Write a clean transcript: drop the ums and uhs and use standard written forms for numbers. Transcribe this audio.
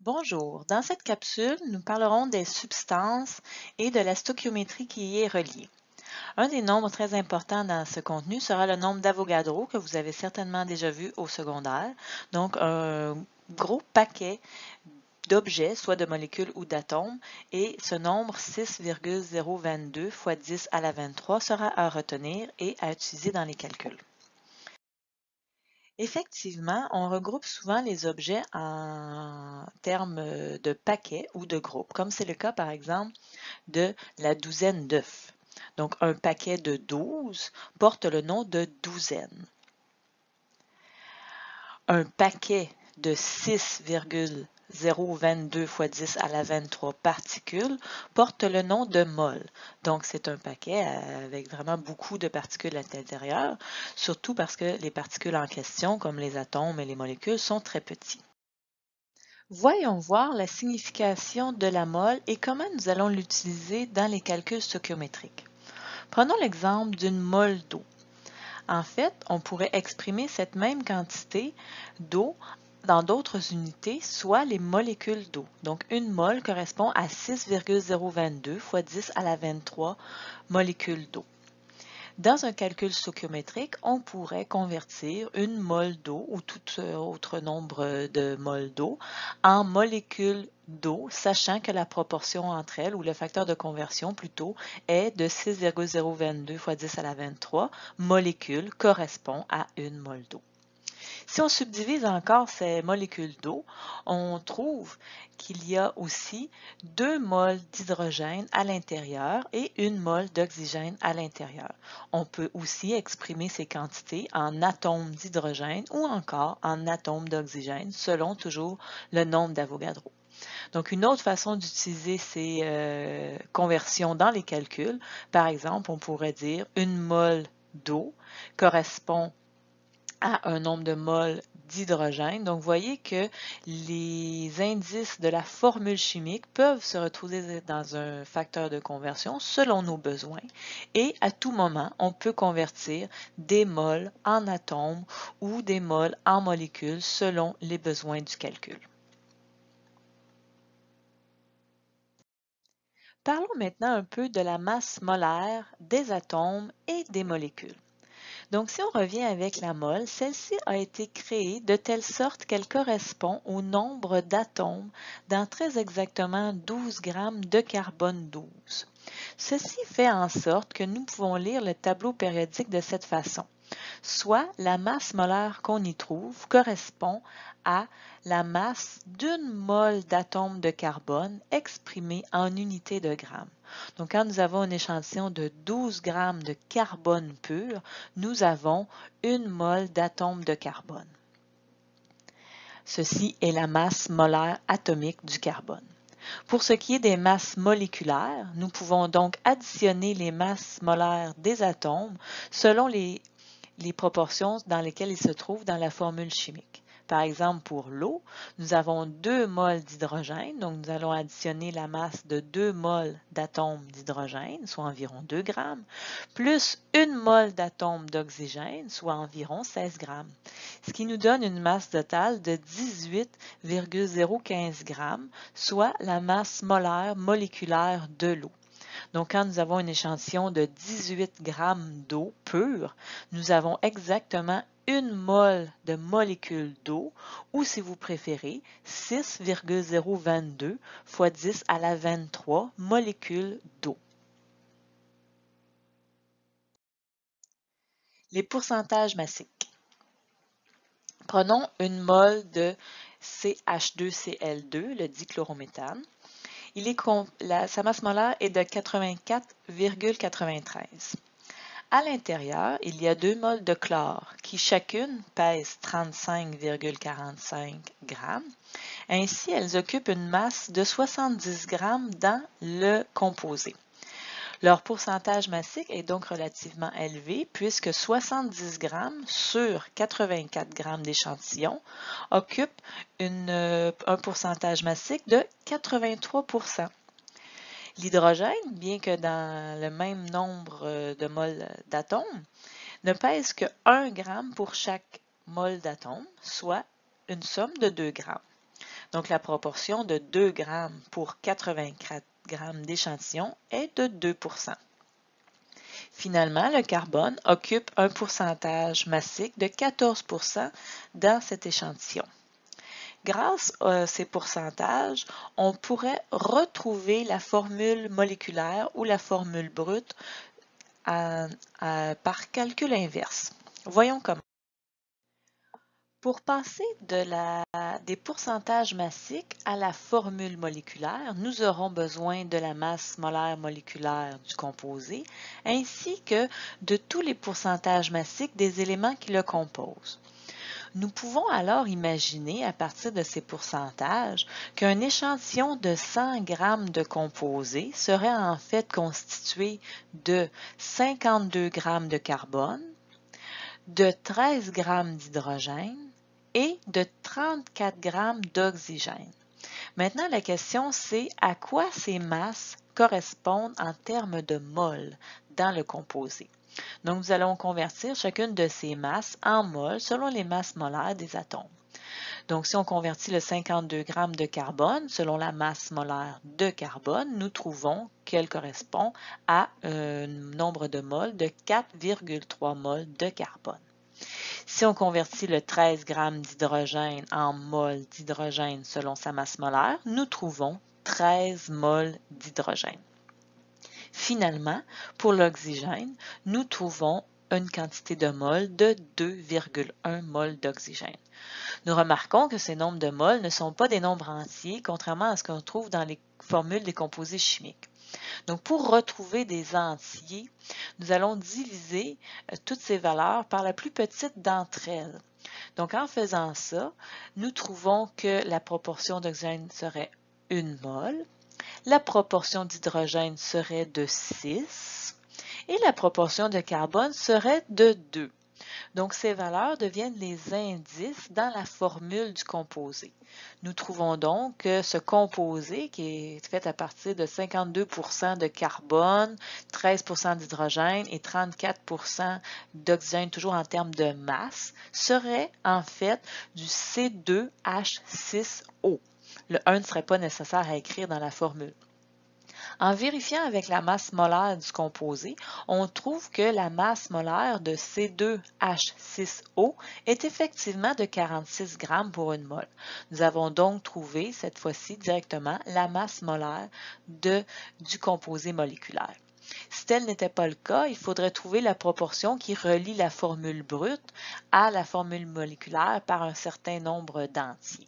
Bonjour, dans cette capsule, nous parlerons des substances et de la stoichiométrie qui y est reliée. Un des nombres très importants dans ce contenu sera le nombre d'Avogadro que vous avez certainement déjà vu au secondaire. Donc, un gros paquet d'objets, soit de molécules ou d'atomes, et ce nombre 6,022 fois 10 à la 23 sera à retenir et à utiliser dans les calculs. Effectivement, on regroupe souvent les objets en termes de paquets ou de groupes, comme c'est le cas par exemple de la douzaine d'œufs. Donc un paquet de 12 porte le nom de douzaine. Un paquet de 6,022 fois 10 à la 23 particules porte le nom de mol. Donc, c'est un paquet avec vraiment beaucoup de particules à l'intérieur, surtout parce que les particules en question, comme les atomes et les molécules, sont très petits. Voyons voir la signification de la mol et comment nous allons l'utiliser dans les calculs stoichiométriques. Prenons l'exemple d'une mole d'eau. En fait, on pourrait exprimer cette même quantité d'eau dans d'autres unités, soit les molécules d'eau. Donc, une mole correspond à 6,022 fois 10 à la 23 molécules d'eau. Dans un calcul stoichiométrique, on pourrait convertir une mole d'eau ou tout autre nombre de moles d'eau en molécules d'eau, sachant que la proportion entre elles, ou le facteur de conversion plutôt, est de 6,022 fois 10 à la 23 molécules correspond à une mole d'eau. Si on subdivise encore ces molécules d'eau, on trouve qu'il y a aussi 2 moles d'hydrogène à l'intérieur et 1 mole d'oxygène à l'intérieur. On peut aussi exprimer ces quantités en atomes d'hydrogène ou encore en atomes d'oxygène, selon toujours le nombre d'Avogadro. Donc, une autre façon d'utiliser ces conversions dans les calculs, par exemple, on pourrait dire une mole d'eau correspond à un nombre de moles d'hydrogène. Donc, vous voyez que les indices de la formule chimique peuvent se retrouver dans un facteur de conversion selon nos besoins. Et à tout moment, on peut convertir des moles en atomes ou des moles en molécules selon les besoins du calcul. Parlons maintenant un peu de la masse molaire des atomes et des molécules. Donc, si on revient avec la mole, celle-ci a été créée de telle sorte qu'elle correspond au nombre d'atomes dans très exactement 12 grammes de carbone 12. Ceci fait en sorte que nous pouvons lire le tableau périodique de cette façon. Soit la masse molaire qu'on y trouve correspond à la masse d'une mole d'atomes de carbone exprimée en unités de grammes. Donc, quand nous avons un échantillon de 12 grammes de carbone pur, nous avons une mole d'atomes de carbone. Ceci est la masse molaire atomique du carbone. Pour ce qui est des masses moléculaires, nous pouvons donc additionner les masses molaires des atomes selon les proportions dans lesquelles ils se trouvent dans la formule chimique. Par exemple, pour l'eau, nous avons 2 moles d'hydrogène, donc nous allons additionner la masse de 2 moles d'atomes d'hydrogène, soit environ 2 grammes, plus 1 mole d'atomes d'oxygène, soit environ 16 grammes, ce qui nous donne une masse totale de 18,015 grammes, soit la masse molaire moléculaire de l'eau. Donc, quand nous avons un échantillon de 18 grammes d'eau pure, nous avons exactement une mole de molécules d'eau, ou si vous préférez, 6,022 fois 10 à la 23 molécules d'eau. Les pourcentages massiques. Prenons une mole de CH2Cl2, le dichlorométhane. Sa masse molaire est de 84,93. À l'intérieur, il y a 2 moles de chlore qui chacune pèsent 35,45 grammes. Ainsi, elles occupent une masse de 70 grammes dans le composé. Leur pourcentage massique est donc relativement élevé puisque 70 grammes sur 84 grammes d'échantillon occupent un pourcentage massique de 83%. L'hydrogène, bien que dans le même nombre de moles d'atomes, ne pèse que 1 gramme pour chaque mole d'atome, soit une somme de 2 grammes. Donc, la proportion de 2 grammes pour 84 grammes d'échantillon est de 2 %. Finalement, le carbone occupe un pourcentage massique de 14 % dans cet échantillon. Grâce à ces pourcentages, on pourrait retrouver la formule moléculaire ou la formule brute par calcul inverse. Voyons comment. Pour passer des pourcentages massiques à la formule moléculaire, nous aurons besoin de la masse molaire moléculaire du composé ainsi que de tous les pourcentages massiques des éléments qui le composent. Nous pouvons alors imaginer à partir de ces pourcentages qu'un échantillon de 100 grammes de composé serait en fait constitué de 52 grammes de carbone, de 13 grammes d'hydrogène et de 34 grammes d'oxygène. Maintenant, la question c'est à quoi ces masses correspondent en termes de mol dans le composé. Donc, nous allons convertir chacune de ces masses en mol selon les masses molaires des atomes. Donc, si on convertit le 52 grammes de carbone selon la masse molaire de carbone, nous trouvons qu'elle correspond à un nombre de moles de 4,3 moles de carbone. Si on convertit le 13 grammes d'hydrogène en moles d'hydrogène selon sa masse molaire, nous trouvons 13 moles d'hydrogène. Finalement, pour l'oxygène, nous trouvons une quantité de moles de 2,1 moles d'oxygène. Nous remarquons que ces nombres de moles ne sont pas des nombres entiers, contrairement à ce qu'on trouve dans les formules des composés chimiques. Donc, pour retrouver des entiers, nous allons diviser toutes ces valeurs par la plus petite d'entre elles. Donc, en faisant ça, nous trouvons que la proportion d'oxygène serait 1 mol, la proportion d'hydrogène serait de 6 et la proportion de carbone serait de 2. Donc, ces valeurs deviennent les indices dans la formule du composé. Nous trouvons donc que ce composé, qui est fait à partir de 52 % de carbone, 13 % d'hydrogène et 34 % d'oxygène, toujours en termes de masse, serait en fait du C2H6O. Le 1 ne serait pas nécessaire à écrire dans la formule. En vérifiant avec la masse molaire du composé, on trouve que la masse molaire de C2H6O est effectivement de 46 grammes pour 1 mol. Nous avons donc trouvé, cette fois-ci, directement la masse molaire du composé moléculaire. Si tel n'était pas le cas, il faudrait trouver la proportion qui relie la formule brute à la formule moléculaire par un certain nombre d'entiers.